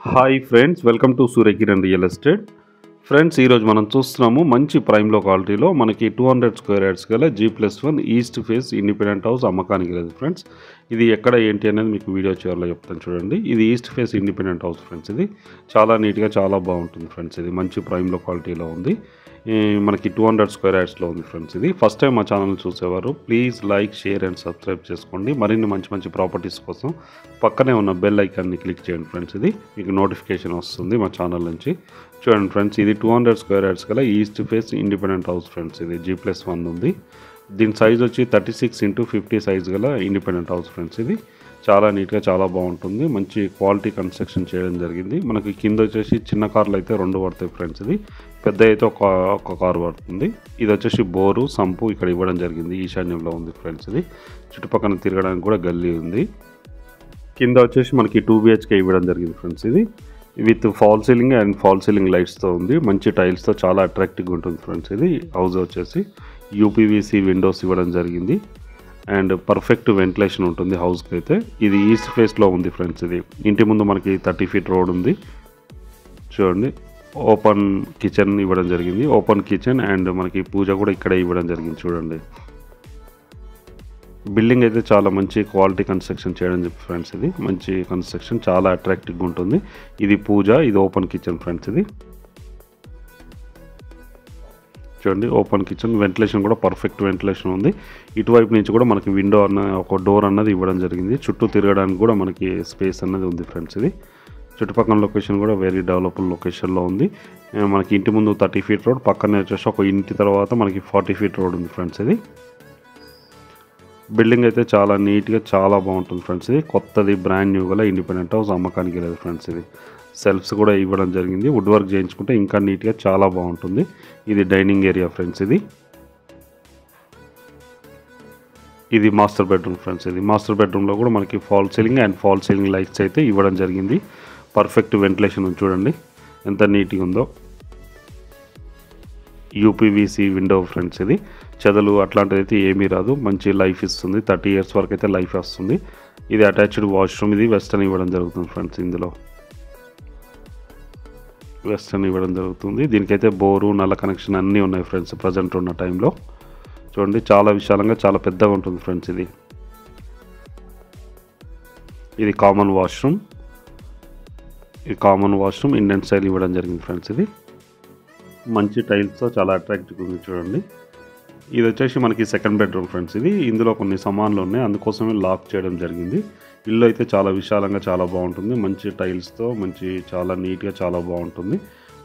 Hi friends, welcome to Surya Kiran real estate. Friends, ఈరోజు మనం చూస్తున్నాము మంచి ప్రైమ్లో క్వాలిటీలో మనకి 200 స్క్వేర్ యార్డ్స్ గల G+1 east face independent house అమ్మకానికి లేదు ఫ్రెండ్స్. ఇది ఎక్కడ ఏంటి అనేది మీకు వీడియో చివరిలో చెప్తాను చూడండి. ఇది east face independent house friends. ఇది చాలా నీట్గా చాలా బాగుంటుంది ఫ్రెండ్స్. ఇది మంచి ప్రైమ్లో క్వాలిటీలో ఉంది. మనకి 200 స్క్వేర్ యార్డ్స్లో ఉంది ఫ్రెండ్స్. ఇది ఫస్ట్ టైం మా ఛానల్ చూసేవారు please like, share and subscribe చేసుకోండి. మరిన్ని మంచి మంచి ప్రాపర్టీస్ కోసం పక్కనే ఉన్న బెల్ ఐకాన్ని క్లిక్ చేయండి ఫ్రెండ్స్. ఇది మీకు నోటిఫికేషన్ వస్తుంది మా ఛానల్ నుంచి. చూడండి ఫ్రెండ్స్, ఇది 200 స్క్వేర్ యార్డ్స్ గల east face independent house friends. ఇది G+1 ఉంది. దీని సైజ్ వచ్చి 36x50 సైజ్ గల ఇండిపెండెంట్ హౌస్ ఫ్రెండ్స్. ఇది చాలా నీట్గా చాలా బాగుంటుంది. మంచి క్వాలిటీ కన్స్ట్రక్షన్ చేయడం జరిగింది. మనకి కింద వచ్చేసి చిన్న కార్లు అయితే 2 పడతాయి ఫ్రెండ్స్. ఇది పెద్ద అయితే ఒక కారు పడుతుంది. ఇది వచ్చేసి బోరు సంపు ఇక్కడ ఇవ్వడం జరిగింది. ఈశాన్యంలో ఉంది ఫ్రెండ్స్. ఇది చుట్టుపక్కల తిరగడానికి కూడా గల్లీ ఉంది. కింద వచ్చేసి మనకి 2 BHK ఇవ్వడం జరిగింది ఫ్రెండ్స్. ఇది with false ceiling and false ceiling లైట్స్తో ఉంది. మంచి టైల్స్తో చాలా అట్రాక్టివ్గా ఉంటుంది ఫ్రెండ్స్. ఇది హౌస్ వచ్చేసి UPVC విండోస్ ఇవ్వడం జరిగింది అండ్ పర్ఫెక్ట్ వెంటిలేషన్ ఉంటుంది హౌస్కి అయితే. ఇది ఈస్ట్ ఫేస్లో ఉంది ఫ్రెండ్స్. ఇది ఇంటి ముందు మనకి 30 feet రోడ్ ఉంది. చూడండి, ఓపెన్ కిచెన్ ఇవ్వడం జరిగింది. ఓపెన్ కిచెన్ అండ్ మనకి పూజ కూడా ఇక్కడే ఇవ్వడం జరిగింది. చూడండి, బిల్డింగ్ అయితే చాలా మంచి క్వాలిటీ కన్స్ట్రక్షన్ చేయడం ఫ్రెండ్స్. ఇది మంచి కన్స్ట్రక్షన్, చాలా అట్రాక్టివ్గా ఉంటుంది. ఇది పూజ, ఇది ఓపెన్ కిచెన్ ఫ్రెండ్స్. ఇది చూడండి, ఓపెన్ కిచెన్, వెంటిలేషన్ కూడా పర్ఫెక్ట్ వెంటిలేషన్ ఉంది. ఇటువైపు నుంచి కూడా మనకి విండో ఒక డోర్ అన్నది ఇవ్వడం జరిగింది. చుట్టూ తిరగడానికి కూడా మనకి స్పేస్ అన్నది ఉంది ఫ్రెండ్స్. ఇది చుట్టుపక్కల లొకేషన్ కూడా వెరీ డెవలప్డ్ లొకేషన్లో ఉంది. మనకి ఇంటి ముందు 30 feet రోడ్, పక్కనే వచ్చేసి ఒక ఇంటి తర్వాత మనకి 40 feet రోడ్ ఉంది ఫ్రెండ్స్. ఇది బిల్డింగ్ అయితే చాలా నీట్గా చాలా బాగుంటుంది ఫ్రెండ్స్. ఇది కొత్తది బ్రాండ్ న్యూ గల ఇండిపెండెంట్ హౌస్ అమ్మకానికి లేదు ఫ్రెండ్స్. ఇది సెల్ఫ్స్ కూడా ఇవ్వడం జరిగింది. వుడ్ వర్క్ చేయించుకుంటే ఇంకా నీట్గా చాలా బాగుంటుంది. ఇది డైనింగ్ ఏరియా ఫ్రెండ్స్. ఇది మాస్టర్ బెడ్రూమ్ ఫ్రెండ్స్. ఇది మాస్టర్ బెడ్రూమ్లో కూడా మనకి fall ceiling and false ceiling lights అయితే ఇవ్వడం జరిగింది. పర్ఫెక్ట్ వెంటిలేషన్ చూడండి ఎంత నీట్గా ఉందో. UPVC window friends. ఇది చెదలు అట్లాంటిది అయితే ఏమీ రాదు. మంచి లైఫ్ ఇస్తుంది. 30 years వరకు అయితే లైఫ్ వస్తుంది. ఇది అటాచ్డ్ వాష్రూమ్. ఇది వెస్టర్న్ ఇవ్వడం జరుగుతుంది ఫ్రెండ్స్. ఇందులో వెస్టర్న్ ఇవ్వడం జరుగుతుంది. దీనికైతే బోరు, నల్ల కనెక్షన్ అన్నీ ఉన్నాయి ఫ్రెండ్స్ ప్రజెంట్ ఉన్న టైంలో. చూడండి, చాలా విశాలంగా చాలా పెద్దగా ఉంటుంది ఫ్రెండ్స్. ఇది కామన్ వాష్రూమ్. ఇది కామన్ వాష్రూమ్ ఇండియన్ స్టైల్ ఇవ్వడం జరిగింది ఫ్రెండ్స్. ఇది మంచి టైల్స్తో చాలా అట్రాక్టివ్గా ఉంది చూడండి. ఇది వచ్చేసి మనకి సెకండ్ బెడ్రూమ్ ఫ్రెండ్స్. ఇది ఇందులో కొన్ని సామాన్లు ఉన్నాయి, అందుకోసమే లాక్ చేయడం జరిగింది. ఇల్లు అయితే చాలా విశాలంగా చాలా బాగుంటుంది. మంచి టైల్స్తో మంచి చాలా నీట్గా చాలా బాగుంటుంది.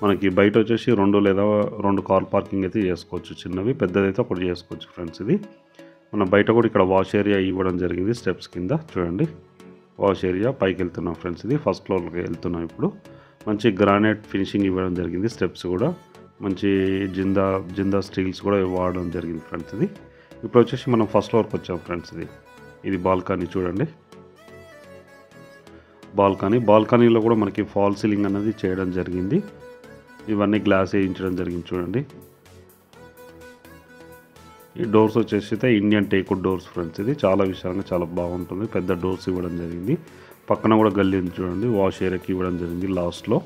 మనకి బయట వచ్చేసి 2 లేదా 2 కార్ పార్కింగ్ అయితే చేసుకోవచ్చు. చిన్నవి, పెద్దదైతే ఒకటి చేసుకోవచ్చు ఫ్రెండ్స్. ఇది మన బయట కూడా ఇక్కడ వాష్ ఏరియా ఇవ్వడం జరిగింది. స్టెప్స్ కింద చూడండి వాష్ ఏరియా. పైకి వెళ్తున్నాం ఫ్రెండ్స్. ఇది ఫస్ట్ ఫ్లోర్కి వెళ్తున్నాం ఇప్పుడు. మంచి గ్రానైట్ ఫినిషింగ్ ఇవ్వడం జరిగింది. స్టెప్స్ కూడా మంచి జిందా స్టీల్స్ కూడా వాడడం జరిగింది ఫ్రెండ్స్. ఇది ఇప్పుడు వచ్చేసి మనం ఫస్ట్ ఫ్లోర్కి వచ్చాం ఫ్రెండ్స్. ఇది బాల్కనీ చూడండి. బాల్కనీలో కూడా మనకి ఫాల్ సీలింగ్ అనేది చేయడం జరిగింది. ఇవన్నీ గ్లాస్ వేయించడం జరిగింది చూడండి. ఈ డోర్స్ వచ్చేసి అయితే ఇండియన్ టేక్వుడ్ డోర్స్ ఫ్రెండ్స్. ఇది చాలా విశాలంగా చాలా బాగుంటుంది. పెద్ద డోర్స్ ఇవ్వడం జరిగింది. పక్కన కూడా గల్లీ ఉంది చూడండి. వాష్ ఏరియాకి ఇవ్వడం జరిగింది లాస్ట్లో.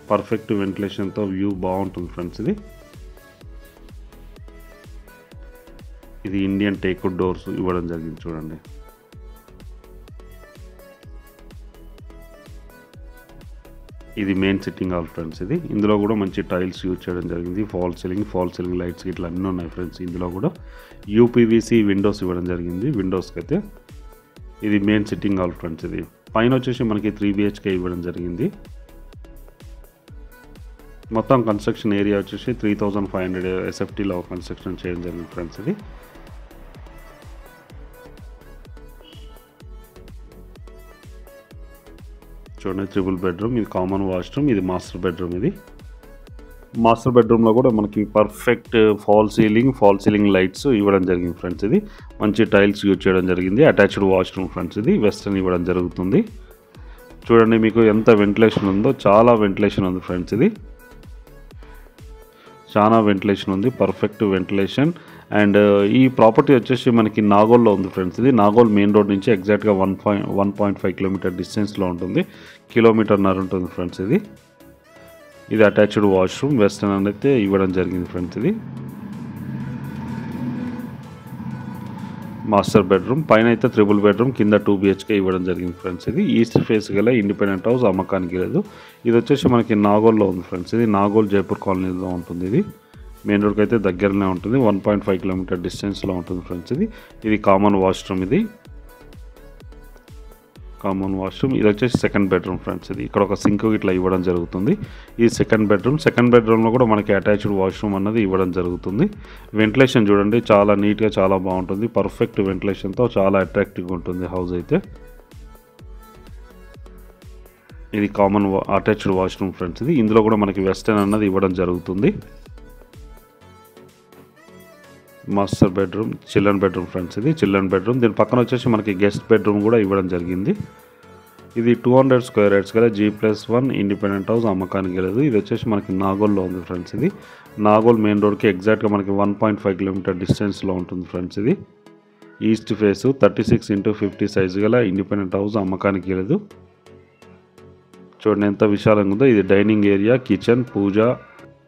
పర్ఫెక్ట్ వెంటిలేషన్తో వ్యూ బాగుంటుంది ఫ్రెండ్స్. ఇది ఇండియన్ టేక్వుడ్ డోర్స్ ఇవ్వడం జరిగింది చూడండి. ఇది మెయిన్ సిట్టింగ్ హాల్ ఫ్రెండ్స్. ఇది ఇందులో కూడా మంచి టైల్స్ యూజ్ చేయడం జరిగింది. ఫాల్ సీలింగ్ లైట్స్ ఇట్లా అన్నీ ఉన్నాయి ఫ్రెండ్స్. ఇందులో కూడా UPVC విండోస్ ఇవ్వడం జరిగింది విండోస్కి అయితే. ఇది మెయిన్ సిట్టింగ్ హాల్ ఫ్రెండ్స్. ఇది పైన వచ్చేసి మనకి 3 BHK ఇవ్వడం జరిగింది. మొత్తం కన్స్ట్రక్షన్ ఏరియా వచ్చేసి 3500 SFTలో కన్స్ట్రక్షన్ చేయడం జరిగింది ఫ్రెండ్స్. ఇది చూడండి, 3 బెడ్రూమ్. ఇది కామన్ వాష్రూమ్. ఇది మాస్టర్ బెడ్రూమ్. ఇది మాస్టర్ బెడ్రూమ్లో కూడా మనకి పర్ఫెక్ట్ ఫాల్ సీలింగ్ లైట్స్ ఇవ్వడం జరిగింది ఫ్రెండ్స్. ఇది మంచి టైల్స్ యూజ్ చేయడం జరిగింది. Attached washroom friends. ఇది వెస్టర్న్ ఇవ్వడం జరుగుతుంది. చూడండి మీకు ఎంత వెంటిలేషన్ ఉందో. చాలా వెంటిలేషన్ ఉంది ఫ్రెండ్స్. ఇది చాలా వెంటిలేషన్ ఉంది. పర్ఫెక్ట్ వెంటిలేషన్ అండ్ ఈ ప్రాపర్టీ వచ్చేసి మనకి నాగోల్లో ఉంది ఫ్రెండ్స్. ఇది నాగోల్ మెయిన్ రోడ్ నుంచి ఎగ్జాక్ట్గా 1.5 కిలోమీటర్ డిస్టెన్స్లో ఉంటుంది, కిలోమీటర్న్నర ఉంటుంది ఫ్రెండ్స్. ఇది అటాచ్డ్ వాష్రూమ్ వెస్టర్న్ అయితే ఇవ్వడం జరిగింది ఫ్రెండ్స్. ఇది మాస్టర్ బెడ్రూమ్, పైన అయితే 3 బెడ్రూమ్, కింద 2 BHK ఇవ్వడం జరిగింది ఫ్రెండ్స్. ఇది ఈస్ట్ ఫేస్ గల ఇండిపెండెంట్ హౌస్, అమ్మకానికి లేదు. ఇది వచ్చేసి మనకి నాగోల్లో ఉంది ఫ్రెండ్స్. ఇది నాగోల్ జైపూర్ కాలనీలో ఉంటుంది. ఇది మెయిన్ రోడ్కి అయితే దగ్గరనే ఉంటుంది, 1.5 కిలోమీటర్ డిస్టెన్స్లో ఉంటుంది ఫ్రెండ్స్. ఇది కామన్ వాష్రూమ్. ఇది కామన్ వాష్రూమ్. ఇది వచ్చేసి సెకండ్ బెడ్రూమ్ ఫ్రెండ్స్. ఇక్కడ ఒక సింక్ ఇట్లా ఇవ్వడం జరుగుతుంది. ఈ సెకండ్ బెడ్రూమ్లో కూడా మనకి అటాచ్డ్ వాష్రూమ్ అన్నది ఇవ్వడం జరుగుతుంది. వెంటిలేషన్ చూడండి, చాలా నీట్గా చాలా బాగుంటుంది, పర్ఫెక్ట్ వెంటిలేషన్తో చాలా అట్రాక్టివ్గా ఉంటుంది హౌస్ అయితే. ఇది కామన్ అటాచ్డ్ వాష్రూమ్ ఫ్రెండ్స్. ఇందులో కూడా మనకి వెస్టర్న్ అన్నది ఇవ్వడం జరుగుతుంది. Master bedroom, children bedroom friends. ఇది చిల్డ్రన్ బెడ్రూమ్. దీని పక్కన వచ్చేసి మనకి గెస్ట్ బెడ్రూమ్ కూడా ఇవ్వడం జరిగింది. ఇది 200 స్క్వేర్ యార్డ్స్ గల G+1 ఇండిపెండెంట్ హౌస్, అమ్మకానికి లేదు. ఇది వచ్చేసి మనకి నాగోల్లో ఉంది ఫ్రెండ్స్. ఇది నాగోల్ మెయిన్ రోడ్కి ఎగ్జాక్ట్గా మనకి 1.5 కిలోమీటర్ డిస్టెన్స్లో ఉంటుంది ఫ్రెండ్స్. ఇది ఈస్ట్ ఫేస్ 36x50 సైజు గల ఇండిపెండెంట్ హౌస్, అమ్మకానికి లేదు. చూడండి ఎంత విశాలంగా ఉందో. ఇది డైనింగ్ ఏరియా, కిచెన్, పూజ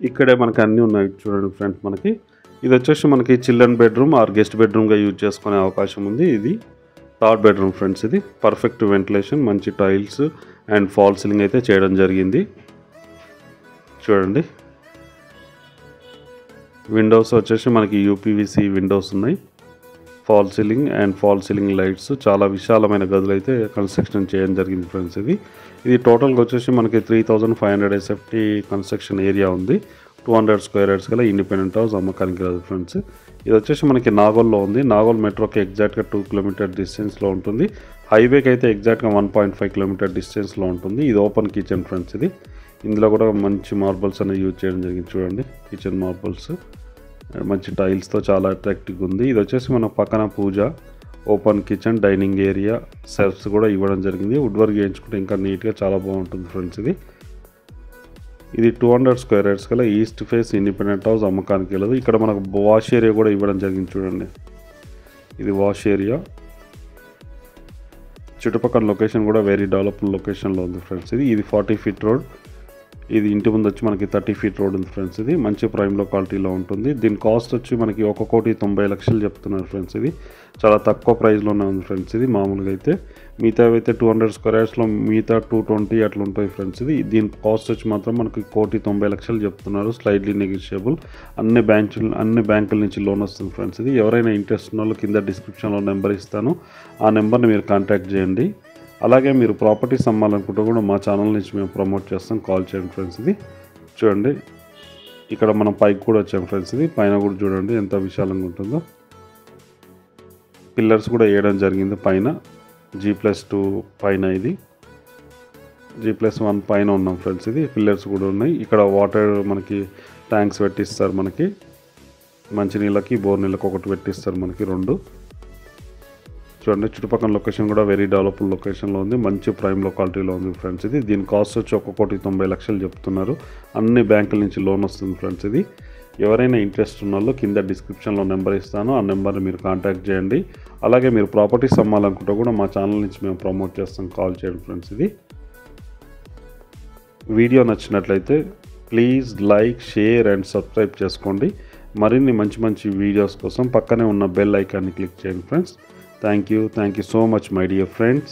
ఇక్కడే మనకి అన్నీ ఉన్నాయి చూడండి ఫ్రెండ్స్. మనకి ఇది వచ్చేసి మనకి చిల్డ్రన్ బెడ్రూమ్ ఆర్ గెస్ట్ బెడ్రూమ్గా యూజ్ చేసుకునే అవకాశం ఉంది. ఇది థర్డ్ బెడ్రూమ్ ఫ్రెండ్స్. ఇది పర్ఫెక్ట్ వెంటిలేషన్, మంచి టైల్స్ అండ్ ఫాల్ సీలింగ్ అయితే చేయడం జరిగింది. చూడండి విండోస్ వచ్చేసి మనకి UPVC విండోస్ ఉన్నాయి, ఫాల్ సీలింగ్ లైట్స్, చాలా విశాలమైన గదులు అయితే కన్స్ట్రక్షన్ చేయడం జరిగింది ఫ్రెండ్స్. ఇది టోటల్గా వచ్చేసి మనకి 3500 SFT కన్స్ట్రక్షన్ ఏరియా ఉంది. 200 స్క్వేర్ యార్డ్స్ గల ఇండిపెండెంట్ హౌస్, అమ్మకానికి రాదు ఫ్రెండ్స్. ఇది వచ్చేసి మనకి నాగోల్లో ఉంది. నాగోల్ మెట్రోకి ఎగ్జాక్ట్గా 2 కిలోమీటర్ డిస్టెన్స్లో ఉంటుంది. హైవేకి అయితే ఎగ్జాక్ట్గా 1.5 కిలోమీటర్ డిస్టెన్స్లో ఉంటుంది. ఇది ఓపెన్ కిచెన్ ఫ్రెండ్స్. ఇందులో కూడా మంచి మార్బల్స్ అనేవి యూజ్ చేయడం జరిగింది. చూడండి కిచెన్ మార్బల్స్ మంచి టైల్స్తో చాలా అట్రాక్టివ్గా ఉంది. ఇది వచ్చేసి మన పక్కన puja, open kitchen, dining area, shelves కూడా ఇవ్వడం జరిగింది. వుడ్ వర్క్ చేయించుకుంటే ఇంకా నీట్గా చాలా బాగుంటుంది ఫ్రెండ్స్. ఇది 200 స్క్వేర్ యార్డ్స్ గల ఈస్ట్ ఫేస్ ఇండిపెండెంట్ హౌస్, అమ్మకానికి వెళ్ళదు. ఇక్కడ మనకు వాష్ ఏరియా కూడా ఇవ్వడం జరిగింది. చూడండి ఇది వాష్ ఏరియా. చుట్టుపక్కల లొకేషన్ కూడా వెరీ డెవలప్డ్ లొకేషన్లో ఉంది ఫ్రెండ్స్. ఇది 40 ఫీట్ రోడ్. ఇది ఇంటి ముందు వచ్చి మనకి 30 ఫీట్ రోడ్ ఉంది ఫ్రెండ్స్. ఇది మంచి ప్రైమ్లో క్వాలిటీలో ఉంటుంది. దీని కాస్ట్ వచ్చి మనకి 1,90,00,000 చెప్తున్నారు ఫ్రెండ్స్. ఇది చాలా తక్కువ ప్రైస్లోనే ఉంది ఫ్రెండ్స్. ఇది మామూలుగా అయితే మిగతా అయితే 200 స్క్వేర్ యార్డ్స్లో మిగతా 220 అట్లా ఉంటాయి ఫ్రెండ్స్. దీని కాస్ట్ వచ్చి మాత్రం మనకి 1,90,00,000 చెప్తున్నారు, స్లైడ్లీ నెగోషియబుల్. అన్ని బ్యాంకుల నుంచి లోన్ వస్తుంది ఫ్రెండ్స్. ఎవరైనా ఇంట్రెస్ట్ ఉన్న వాళ్ళు కింద డిస్క్రిప్షన్లో నెంబర్ ఇస్తాను, ఆ నెంబర్ని మీరు కాంటాక్ట్ చేయండి. అలాగే మీరు ప్రాపర్టీస్ అమ్మాలనుకుంటే కూడా మా ఛానల్ నుంచి మేము ప్రమోట్ చేస్తాం, కాల్ చేయండి ఫ్రెండ్స్. చూడండి ఇక్కడ మనం పైకి కూడా వచ్చాం ఫ్రెండ్స్. పైన కూడా చూడండి ఎంత విశాలంగా ఉంటుందో. పిల్లర్స్ కూడా వేయడం జరిగింది పైన. G+2 పైన, ఇది G+1 పైన ఉన్నాం ఫ్రెండ్స్. పిల్లర్స్ కూడా ఉన్నాయి. ఇక్కడ వాటర్ మనకి ట్యాంక్స్ పెట్టిస్తారు, మనకి మంచినీళ్ళకి బోర్ నీళ్ళకి ఒకటి పెట్టిస్తారు మనకి 2. చూడండి చుట్టుపక్కల లొకేషన్ కూడా వెరీ డెవలప్డ్ లొకేషన్లో ఉంది, మంచి ప్రైమ్ లొకాలిటీలో ఉంది ఫ్రెండ్స్. దీని కాస్ట్ వచ్చి 1,90,00,000 చెప్తున్నారు. అన్ని బ్యాంకుల నుంచి లోన్ వస్తుంది ఫ్రెండ్స్. ఎవరైనా ఇంట్రెస్ట్ ఉన్న వాళ్ళు కింద డిస్క్రిప్షన్లో నెంబర్ ఇస్తాను, ఆ నెంబర్ని మీరు కాంటాక్ట్ చేయండి. అలాగే మీరు ప్రాపర్టీస్ అమ్మాలనుకుంటే కూడా మా ఛానల్ నుంచి మేము ప్రమోట్ చేస్తాం, కాల్ చేయండి ఫ్రెండ్స్. వీడియో నచ్చినట్లయితే please like, share and subscribe చేసుకోండి. మరిన్ని మంచి వీడియోస్ కోసం పక్కనే ఉన్న బెల్ ఐకాన్ని క్లిక్ చేయండి friends. Thank you so much my dear friends.